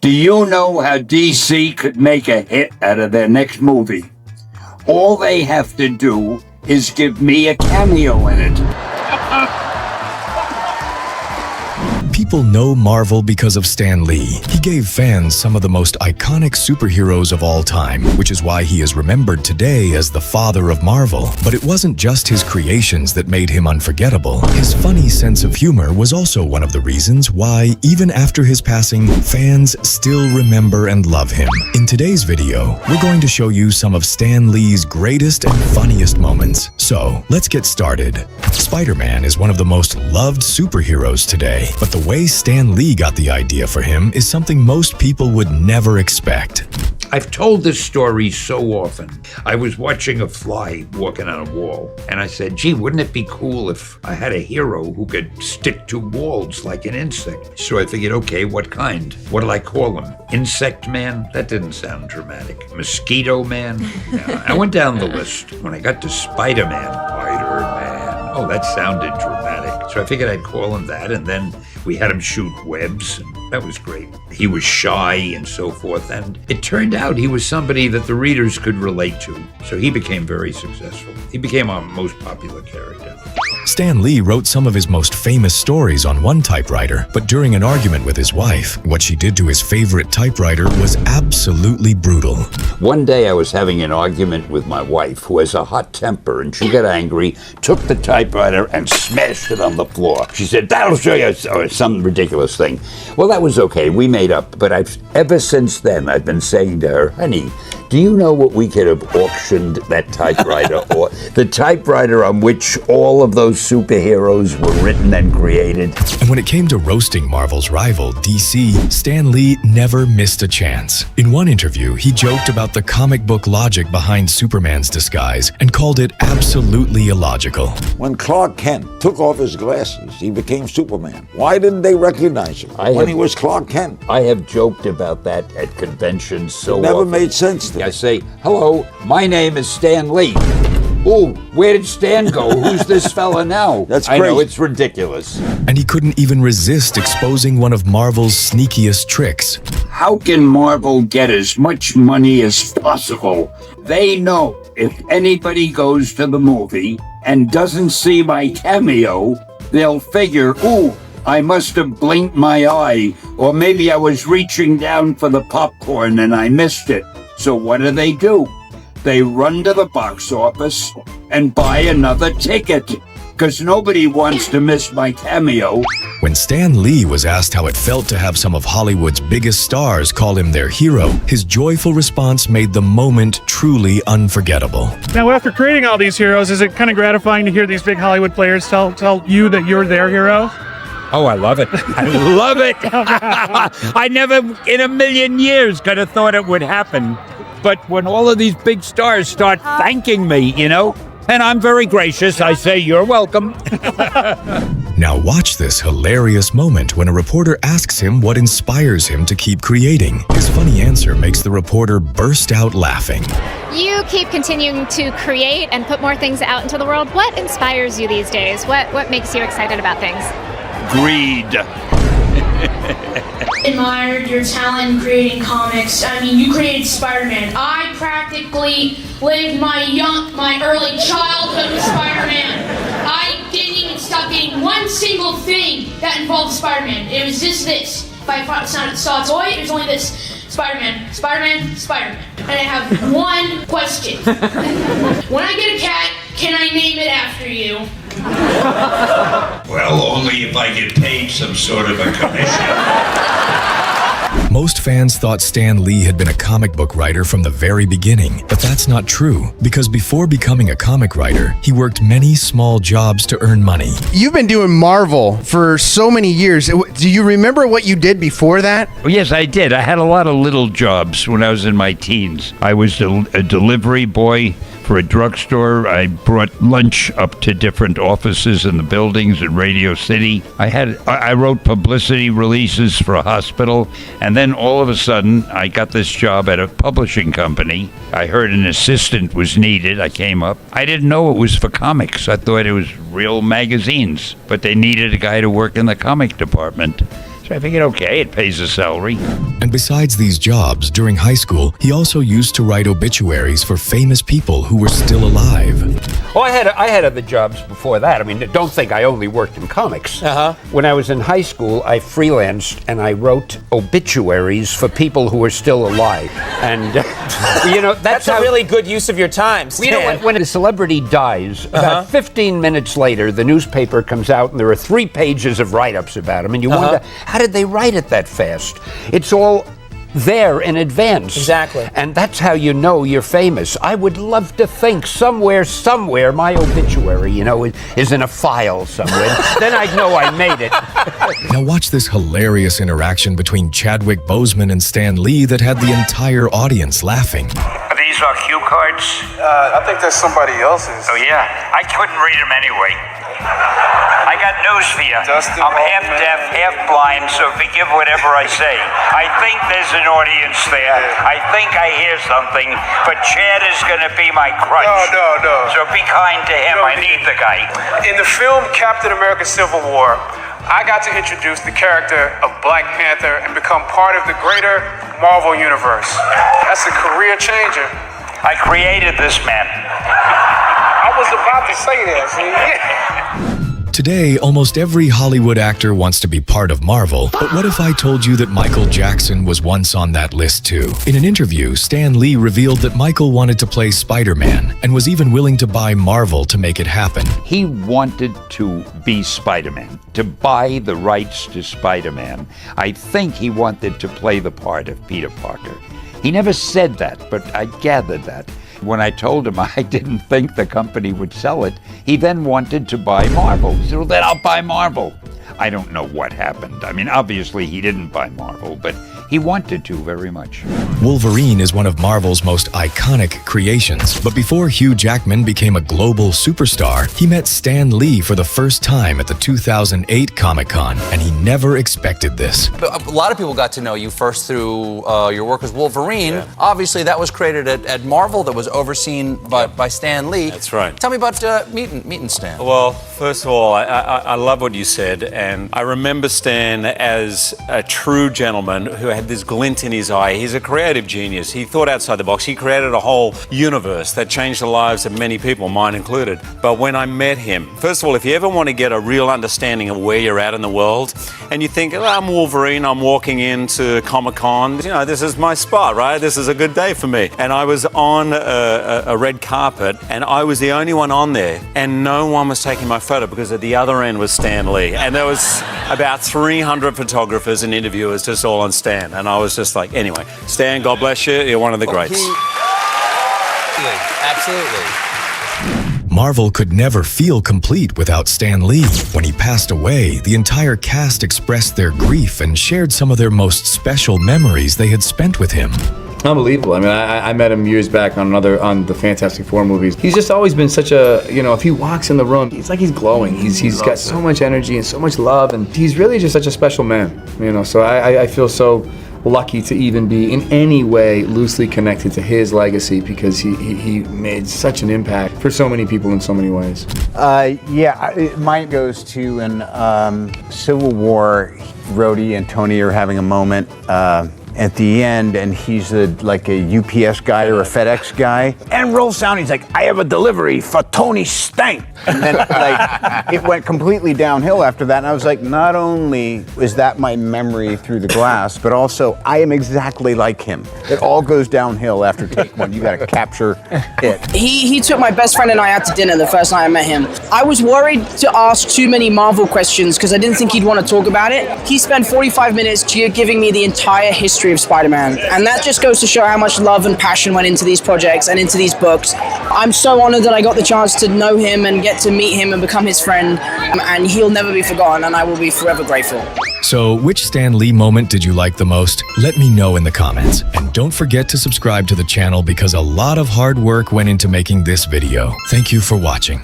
Do you know how DC could make a hit out of their next movie? All they have to do is give me a cameo in it. People know Marvel because of Stan Lee. He gave fans some of the most iconic superheroes of all time, which is why he is remembered today as the father of Marvel. But it wasn't just his creations that made him unforgettable. His funny sense of humor was also one of the reasons why, even after his passing, fans still remember and love him. In today's video, we're going to show you some of Stan Lee's greatest and funniest moments. So, let's get started. Spider-Man is one of the most loved superheroes today, but the way Stan Lee got the idea for him is something most people would never expect. I've told this story so often. I was watching a fly walking on a wall, and I said, gee, wouldn't it be cool if I had a hero who could stick to walls like an insect? So I figured, okay, what kind? What do I call him? Insect Man? That didn't sound dramatic. Mosquito Man? Yeah, I went down the list. When I got to Spider-Man, oh, that sounded dramatic. So I figured I'd call him that, and then we had him shoot webs, and that was great. He was shy and so forth, and it turned out he was somebody that the readers could relate to, so he became very successful. He became our most popular character. Stan Lee wrote some of his most famous stories on one typewriter, but during an argument with his wife, what she did to his favorite typewriter was absolutely brutal. One day I was having an argument with my wife, who has a hot temper, and she got angry, took the typewriter and smashed it on the floor. She said, that'll show you, or some ridiculous thing. Well, that was okay. We made up. But ever since then, I've been saying to her, honey, do you know what we could have auctioned that typewriter or the typewriter on which all of those superheroes were written and created? And when it came to roasting Marvel's rival, DC, Stan Lee never missed a chance. In one interview, he joked about the comic book logic behind Superman's disguise and called it absolutely illogical. When Clark Kent took off his glasses, he became Superman. Why didn't they recognize him when he was Clark Kent? I have joked about that at conventions so It never often. made sense to me. I say, hello, my name is Stan Lee. Oh, where did Stan go? Who's this fella now? That's I know, crazy. it's ridiculous. And he couldn't even resist exposing one of Marvel's sneakiest tricks. How can Marvel get as much money as possible? They know if anybody goes to the movie and doesn't see my cameo, they'll figure, ooh, I must have blinked my eye, or maybe I was reaching down for the popcorn and I missed it. So what do? They run to the box office and buy another ticket, because nobody wants to miss my cameo. When Stan Lee was asked how it felt to have some of Hollywood's biggest stars call him their hero, his joyful response made the moment truly unforgettable. Now, after creating all these heroes, is it kind of gratifying to hear these big Hollywood players tell you that you're their hero? Oh, I love it. I love it. I never in a million years could have thought it would happen. But when all of these big stars start thanking me, and I'm very gracious, I say, you're welcome. Now watch this hilarious moment when a reporter asks him what inspires him to keep creating. His funny answer makes the reporter burst out laughing. You keep continuing to create and put more things out into the world. What inspires you these days? What makes you excited about things? Greed. Admired your talent in creating comics. I mean, you created Spider-Man. I practically lived my early childhood with Spider-Man. I didn't even stop getting one single thing that involved Spider-Man. It was just this. If I saw a toy, it was only this. Spider-Man, Spider-Man, Spider-Man. And I have one question. When I get a cat, can I name it after you? Well, only if I get paid some sort of a commission. Most fans thought Stan Lee had been a comic book writer from the very beginning, but that's not true, because before becoming a comic writer, he worked many small jobs to earn money. You've been doing Marvel for so many years. Do you remember what you did before that? Well, yes, I did. I had a lot of little jobs when I was in my teens. I was a delivery boy for a drugstore. I brought lunch up to different offices in the buildings in Radio City. I wrote publicity releases for a hospital, and then all of a sudden I got this job at a publishing company. I heard an assistant was needed. I came up. I didn't know it was for comics. I thought it was real magazines, but they needed a guy to work in the comic department. So I figured, okay, it pays a salary. And besides these jobs, during high school, he also used to write obituaries for famous people who were still alive. Oh, I had other jobs before that. I mean, don't think I only worked in comics. When I was in high school, I freelanced and I wrote obituaries for people who were still alive. And that's a really good use of your time, Stan. You know, when a celebrity dies, about 15 minutes later, the newspaper comes out and there are 3 pages of write-ups about him, and you wonder, how did they write it that fast? It's all there in advance. Exactly. And that's how you know you're famous. I would love to think somewhere, my obituary, is in a file somewhere. Then I'd know I made it. Now watch this hilarious interaction between Chadwick Boseman and Stan Lee that had the entire audience laughing. Are these our cue cards? I think that's somebody else's. Oh, yeah. I couldn't read them anyway. I got news for you. Dustin I'm half Hoffman. deaf, half blind, so forgive whatever I say. I think there's an audience there. I think I hear something, but Chad is going to be my crutch. No. So be kind to him. No, I need the guy. In the film Captain America Civil War, I got to introduce the character of Black Panther and become part of the greater Marvel universe. That's a career changer. I created this man. I was about to say that, see? Today, almost every Hollywood actor wants to be part of Marvel, but what if I told you that Michael Jackson was once on that list too? In an interview, Stan Lee revealed that Michael wanted to play Spider-Man and was even willing to buy Marvel to make it happen. He wanted to be Spider-Man, to buy the rights to Spider-Man. I think he wanted to play the part of Peter Parker. He never said that, but I gathered that. When I told him I didn't think the company would sell it, he then wanted to buy Marvel. He said, well, then I'll buy Marvel. I don't know what happened. I mean, obviously he didn't buy Marvel, but he wanted to very much. Wolverine is one of Marvel's most iconic creations, but before Hugh Jackman became a global superstar, he met Stan Lee for the first time at the 2008 Comic-Con, and he never expected this. A lot of people got to know you first through your work as Wolverine. Yeah. Obviously, that was created at Marvel, that was overseen by Stan Lee. That's right. Tell me about meeting Stan. Well, first of all, I love what you said, and I remember Stan as a true gentleman who had this glint in his eye. He's a creative genius. He thought outside the box. He created a whole universe that changed the lives of many people, mine included. But when I met him, first of all, if you ever want to get a real understanding of where you're at in the world, and you think, oh, I'm Wolverine, I'm walking into Comic-Con, this is my spot, right? This is a good day for me. And I was on a red carpet, and I was the only one on there, and no one was taking my photo because at the other end was Stan Lee. And there was about 300 photographers and interviewers just all on Stan. And I was just like, anyway, Stan, God bless you. You're one of the greats. Absolutely. Marvel could never feel complete without Stan Lee. When he passed away, the entire cast expressed their grief and shared some of their most special memories they had spent with him. Unbelievable. I mean, I met him years back on the Fantastic Four movies. He's just always been such a, if he walks in the room, it's like he's glowing. He's got so much energy and so much love, and he's really just such a special man, So I feel so lucky to even be in any way loosely connected to his legacy, because he made such an impact for so many people in so many ways. Mine goes to in Civil War. Rhodey and Tony are having a moment at the end, and he's like a UPS guy or a FedEx guy, and rolls down. He's like, "I have a delivery for Tony Stank," and then it went completely downhill after that. And I was like, not only is that my memory through the glass, but also I am exactly like him. It all goes downhill after take one. You got to capture it. He took my best friend and I out to dinner the first night I met him. I was worried to ask too many Marvel questions because I didn't think he'd want to talk about it. He spent 45 minutes giving me the entire history of Spider-Man, and that just goes to show how much love and passion went into these projects and into these books. I'm so honored that I got the chance to know him and get to meet him and become his friend, and he'll never be forgotten, and I will be forever grateful. So, which Stan Lee moment did you like the most? Let me know in the comments. And don't forget to subscribe to the channel because a lot of hard work went into making this video. Thank you for watching.